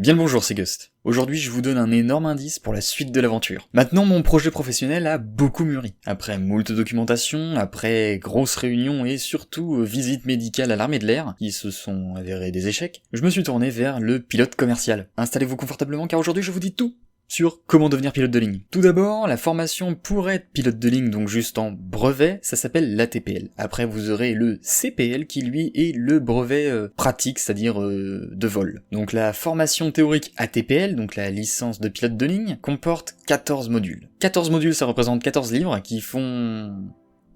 Bien le bonjour, c'est Gust. Aujourd'hui, je vous donne un énorme indice pour la suite de l'aventure. Maintenant, mon projet professionnel a beaucoup mûri. Après moult documentation, après grosses réunions et surtout visites médicales à l'armée de l'air, qui se sont avérées des échecs, je me suis tourné vers le pilote commercial. Installez-vous confortablement car aujourd'hui je vous dis tout sur comment devenir pilote de ligne. Tout d'abord, la formation pour être pilote de ligne, donc juste en brevet, ça s'appelle l'ATPL. Après, vous aurez le CPL qui lui est le brevet pratique, c'est-à-dire de vol. Donc la formation théorique ATPL, donc la licence de pilote de ligne, comporte 14 modules. 14 modules, ça représente 14 livres qui font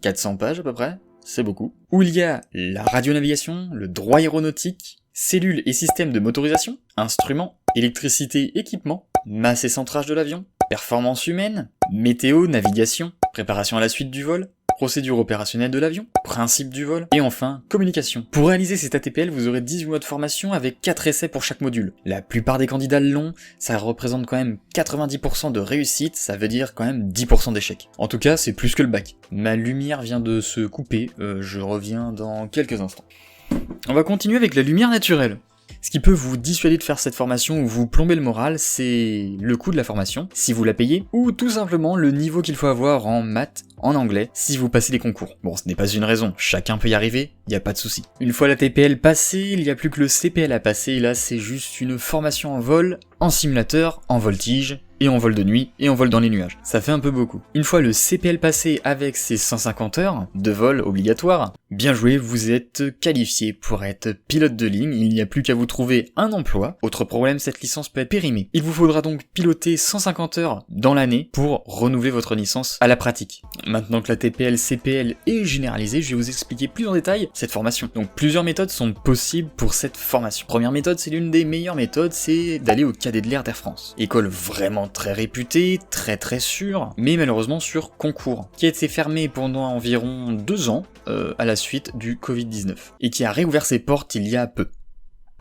400 pages à peu près, c'est beaucoup. Où il y a la radionavigation, le droit aéronautique, cellules et systèmes de motorisation, instruments, électricité, équipement, masse et centrage de l'avion, performance humaine, météo, navigation, préparation à la suite du vol, procédure opérationnelle de l'avion, principe du vol, et enfin, communication. Pour réaliser cet ATPL, vous aurez 18 mois de formation avec 4 essais pour chaque module. La plupart des candidats l'ont, ça représente quand même 90% de réussite, ça veut dire quand même 10% d'échec. En tout cas, c'est plus que le bac. Ma lumière vient de se couper, je reviens dans quelques instants. On va continuer avec la lumière naturelle. Ce qui peut vous dissuader de faire cette formation ou vous plomber le moral, c'est le coût de la formation, si vous la payez, ou tout simplement le niveau qu'il faut avoir en maths, en anglais, si vous passez les concours. Bon, ce n'est pas une raison, chacun peut y arriver, y a pas de souci. Une fois la TPL passée, il n'y a plus que le CPL à passer, et là c'est juste une formation en vol, en simulateur, en voltige, et en vol de nuit, et en vol dans les nuages. Ça fait un peu beaucoup. Une fois le CPL passé avec ses 150 heures de vol obligatoire, bien joué, vous êtes qualifié pour être pilote de ligne, il n'y a plus qu'à vous trouver un emploi. Autre problème, cette licence peut être périmée. Il vous faudra donc piloter 150 heures dans l'année pour renouveler votre licence à la pratique. Maintenant que la TPL CPL est généralisée, je vais vous expliquer plus en détail cette formation. Donc plusieurs méthodes sont possibles pour cette formation. Première méthode, c'est l'une des meilleures méthodes, c'est d'aller au Cadet de l'air d'Air France. École vraiment très réputée, très sûre, mais malheureusement sur concours, qui a été fermée pendant environ 2 ans à la suite du Covid-19, et qui a réouvert ses portes il y a peu.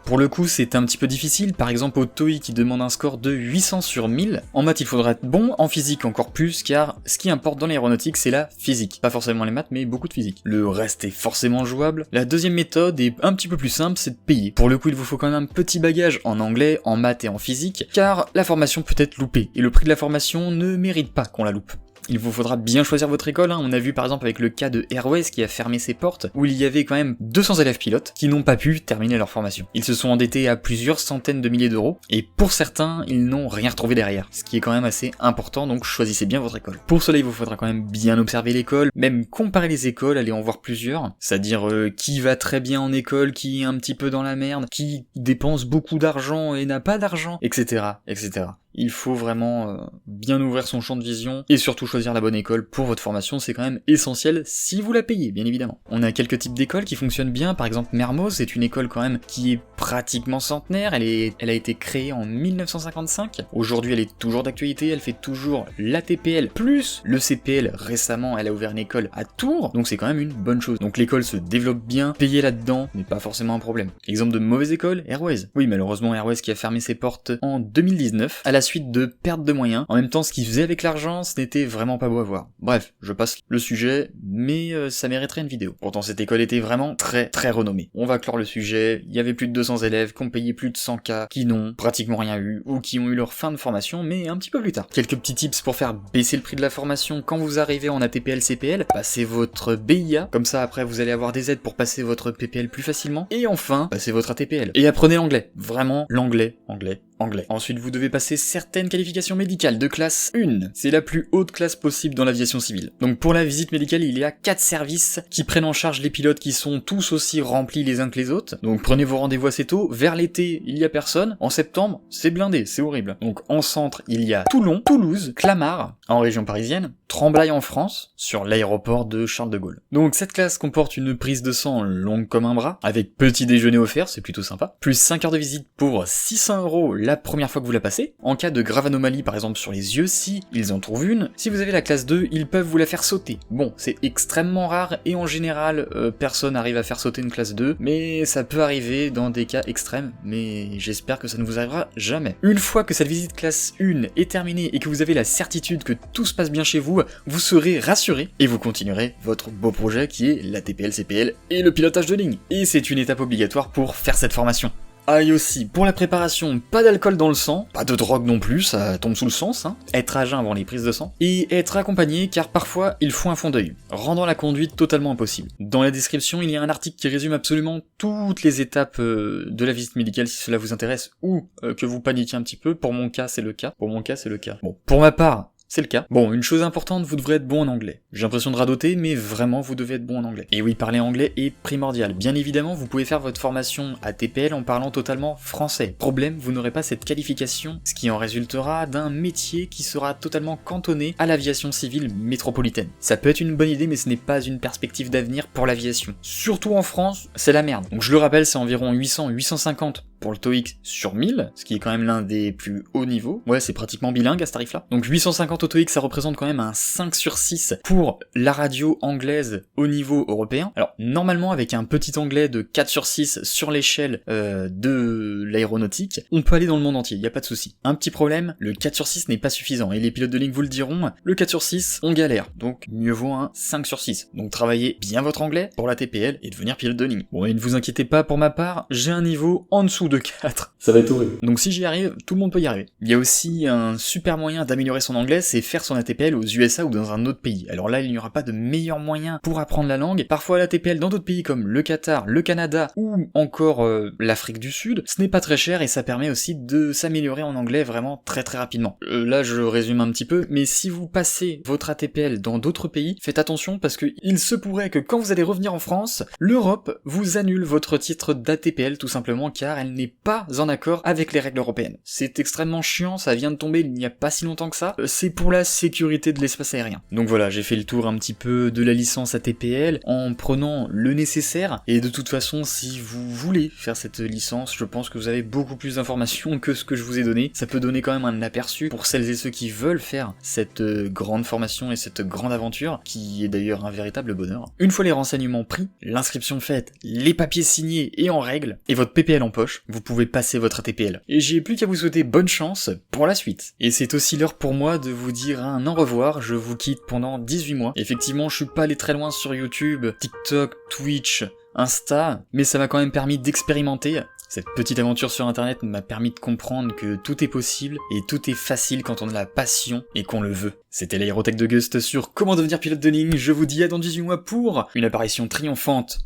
Pour le coup, c'est un petit peu difficile, par exemple au TOEIC qui demande un score de 800 sur 1000. En maths, il faudra être bon, en physique encore plus, car ce qui importe dans l'aéronautique, c'est la physique. Pas forcément les maths, mais beaucoup de physique. Le reste est forcément jouable. La deuxième méthode est un petit peu plus simple, c'est de payer. Pour le coup, il vous faut quand même un petit bagage en anglais, en maths et en physique, car la formation peut être loupée, et le prix de la formation ne mérite pas qu'on la loupe. Il vous faudra bien choisir votre école, on a vu par exemple avec le cas de Airways qui a fermé ses portes, où il y avait quand même 200 élèves pilotes qui n'ont pas pu terminer leur formation. Ils se sont endettés à plusieurs centaines de milliers d'euros, et pour certains, ils n'ont rien retrouvé derrière, ce qui est quand même assez important, donc choisissez bien votre école. Pour cela, il vous faudra quand même bien observer l'école, même comparer les écoles, aller en voir plusieurs, c'est-à-dire qui va très bien en école, qui est un petit peu dans la merde, qui dépense beaucoup d'argent et n'a pas d'argent, etc., etc. Il faut vraiment bien ouvrir son champ de vision et surtout choisir la bonne école pour votre formation, c'est quand même essentiel si vous la payez, bien évidemment. On a quelques types d'écoles qui fonctionnent bien, par exemple Mermoz, c'est une école quand même qui est pratiquement centenaire, elle a été créée en 1955, aujourd'hui elle est toujours d'actualité, elle fait toujours l'ATPL plus le CPL, récemment elle a ouvert une école à Tours, donc c'est quand même une bonne chose. Donc l'école se développe bien, payer là-dedans n'est pas forcément un problème. Exemple de mauvaise école, Airways. Oui, malheureusement Airways qui a fermé ses portes en 2019, à la suite de perte de moyens. En même temps, ce qu'ils faisaient avec l'argent, ce n'était vraiment pas beau à voir. Bref, je passe le sujet, mais ça mériterait une vidéo. Pourtant, cette école était vraiment très renommée. On va clore le sujet, il y avait plus de 200 élèves qui ont payé plus de 100K, qui n'ont pratiquement rien eu, ou qui ont eu leur fin de formation, mais un petit peu plus tard. Quelques petits tips pour faire baisser le prix de la formation quand vous arrivez en ATPL CPL, passez votre BIA, comme ça après vous allez avoir des aides pour passer votre PPL plus facilement, et enfin, passez votre ATPL. Et apprenez l'anglais, vraiment l'anglais, anglais. Ensuite, vous devez passer certaines qualifications médicales de classe 1. C'est la plus haute classe possible dans l'aviation civile. Donc pour la visite médicale, il y a 4 services qui prennent en charge les pilotes qui sont tous aussi remplis les uns que les autres. Donc prenez vos rendez-vous assez tôt. Vers l'été, il y a personne. En septembre, c'est blindé, c'est horrible. Donc en centre, il y a Toulon, Toulouse, Clamart, en région parisienne, Tremblay en France, sur l'aéroport de Charles de Gaulle. Donc cette classe comporte une prise de sang longue comme un bras, avec petit déjeuner offert, c'est plutôt sympa, plus 5 heures de visite pour 600 € la première fois que vous la passez. En cas de grave anomalie par exemple sur les yeux, si ils en trouvent une, si vous avez la classe 2, ils peuvent vous la faire sauter. Bon, c'est extrêmement rare et en général, personne n'arrive à faire sauter une classe 2, mais ça peut arriver dans des cas extrêmes, mais j'espère que ça ne vous arrivera jamais. Une fois que cette visite classe 1 est terminée et que vous avez la certitude que tout se passe bien chez vous, vous serez rassuré et vous continuerez votre beau projet qui est la TPL CPL et le pilotage de ligne. Et c'est une étape obligatoire pour faire cette formation. Ah, et aussi, pour la préparation, pas d'alcool dans le sang, pas de drogue non plus, ça tombe sous le sens, hein. Être à jeun avant les prises de sang, et être accompagné car parfois il faut un fond d'œil, rendant la conduite totalement impossible. Dans la description, il y a un article qui résume absolument toutes les étapes de la visite médicale si cela vous intéresse, ou que vous paniquez un petit peu. Pour mon cas, c'est le cas. Bon, pour ma part, c'est le cas. Bon, une chose importante, vous devrez être bon en anglais. J'ai l'impression de radoter, mais vraiment, vous devez être bon en anglais. Et oui, parler anglais est primordial. Bien évidemment, vous pouvez faire votre formation ATPL en parlant totalement français. Problème, vous n'aurez pas cette qualification, ce qui en résultera d'un métier qui sera totalement cantonné à l'aviation civile métropolitaine. Ça peut être une bonne idée, mais ce n'est pas une perspective d'avenir pour l'aviation. Surtout en France, c'est la merde. Donc je le rappelle, c'est environ 800-850 pour le TOEIC sur 1000, ce qui est quand même l'un des plus hauts niveaux. Ouais, c'est pratiquement bilingue à ce tarif-là. Donc 850 au TOEIC, ça représente quand même un 5 sur 6 pour la radio anglaise au niveau européen. Alors, normalement, avec un petit anglais de 4 sur 6 sur l'échelle de l'aéronautique, on peut aller dans le monde entier, y a pas de souci. Un petit problème, le 4 sur 6 n'est pas suffisant, et les pilotes de ligne vous le diront, le 4 sur 6, on galère. Donc, mieux vaut un 5 sur 6. Donc, travaillez bien votre anglais pour la TPL et devenir pilote de ligne. Bon, et ne vous inquiétez pas, pour ma part, j'ai un niveau en dessous de 4. Ça va être horrible. Donc si j'y arrive, tout le monde peut y arriver. Il y a aussi un super moyen d'améliorer son anglais, c'est faire son ATPL aux USA ou dans un autre pays. Alors là, il n'y aura pas de meilleur moyen pour apprendre la langue. Parfois l'ATPL dans d'autres pays comme le Qatar, le Canada ou encore l'Afrique du Sud, ce n'est pas très cher et ça permet aussi de s'améliorer en anglais vraiment très très rapidement. Là, je résume un petit peu, mais si vous passez votre ATPL dans d'autres pays, faites attention parce que il se pourrait que quand vous allez revenir en France, l'Europe vous annule votre titre d'ATPL tout simplement car elle n'est pas en accord avec les règles européennes. C'est extrêmement chiant, ça vient de tomber il n'y a pas si longtemps que ça, c'est pour la sécurité de l'espace aérien. Donc voilà, j'ai fait le tour un petit peu de la licence ATPL en prenant le nécessaire, et de toute façon, si vous voulez faire cette licence, je pense que vous avez beaucoup plus d'informations que ce que je vous ai donné. Ça peut donner quand même un aperçu pour celles et ceux qui veulent faire cette grande formation et cette grande aventure, qui est d'ailleurs un véritable bonheur. Une fois les renseignements pris, l'inscription faite, les papiers signés et en règle, et votre PPL en poche, vous pouvez passer votre ATPL. Et j'ai plus qu'à vous souhaiter bonne chance pour la suite. Et c'est aussi l'heure pour moi de vous dire un au revoir, je vous quitte pendant 18 mois. Effectivement, je suis pas allé très loin sur YouTube, TikTok, Twitch, Insta, mais ça m'a quand même permis d'expérimenter. Cette petite aventure sur internet m'a permis de comprendre que tout est possible et tout est facile quand on a la passion et qu'on le veut. C'était l'Aérotech de Gust sur comment devenir pilote de ligne. Je vous dis à dans 18 mois pour une apparition triomphante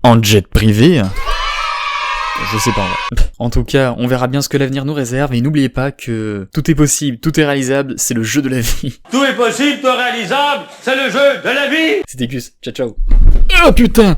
en jet privé. Je sais pas en vrai. En tout cas, on verra bien ce que l'avenir nous réserve et n'oubliez pas que tout est possible, tout est réalisable, c'est le jeu de la vie. Tout est possible, tout est réalisable, c'est le jeu de la vie. C'était Gus, ciao ciao. Oh putain!